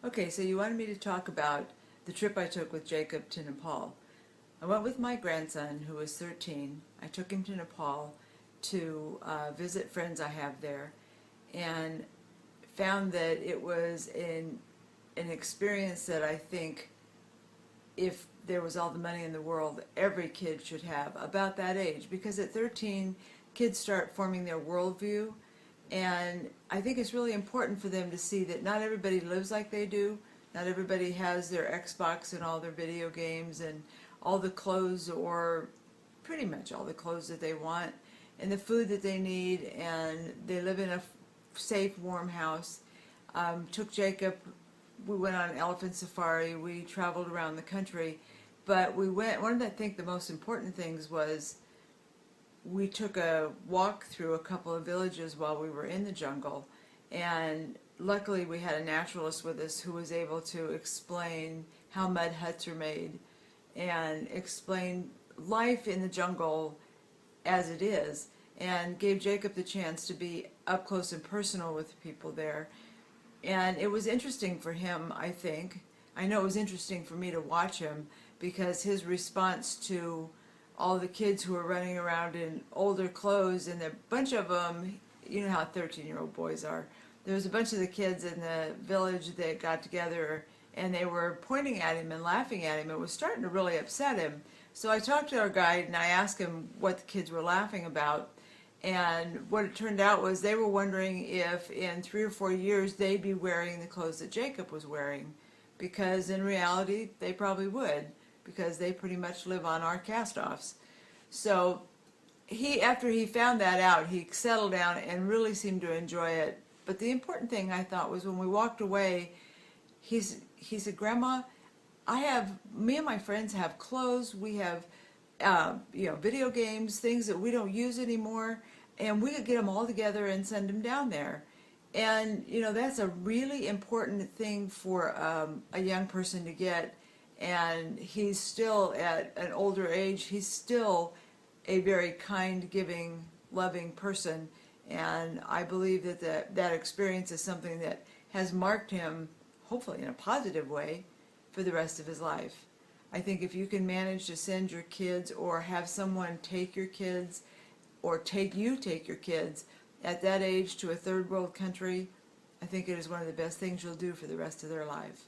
Okay, so you wanted me to talk about the trip I took with Jacob to Nepal. I went with my grandson, who was 13. I took him to Nepal to visit friends I have there, and found that it was an experience that I think, if there was all the money in the world, every kid should have about that age. Because at 13, kids start forming their worldview, and I think it's really important for them to see that not everybody lives like they do. Not everybody has their Xbox and all their video games and all the clothes, or pretty much all the clothes that they want, and the food that they need, and they live in a safe, warm house. Took Jacob, we went on an elephant safari, we traveled around the country, but one of the, I think the most important things was we took a walk through a couple of villages while we were in the jungle, and luckily we had a naturalist with us who was able to explain how mud huts are made and explain life in the jungle as it is, and gave Jacob the chance to be up close and personal with people there. And it was interesting for him, I think. I know it was interesting for me to watch him, because his response to all the kids who were running around in older clothes, and a bunch of them, you know how 13-year-old boys are. There was a bunch of the kids in the village that got together, and they were pointing at him and laughing at him. It was starting to really upset him. So I talked to our guide, and I asked him what the kids were laughing about. And what it turned out was they were wondering if in 3 or 4 years they'd be wearing the clothes that Jacob was wearing. Because in reality, they probably would, because they pretty much live on our cast-offs. So after he found that out, he settled down and really seemed to enjoy it. But the important thing, I thought, was when we walked away, he said, "Grandma, me and my friends have clothes, we have video games, things that we don't use anymore, and we could get them all together and send them down there." And that's a really important thing for a young person to get. And he's still, at an older age, he's still a very kind, giving, loving person. And I believe that experience is something that has marked him, hopefully in a positive way, for the rest of his life. I think if you can manage to send your kids, or have someone take your kids, or take your kids at that age to a third world country, I think it is one of the best things you'll do for the rest of their life.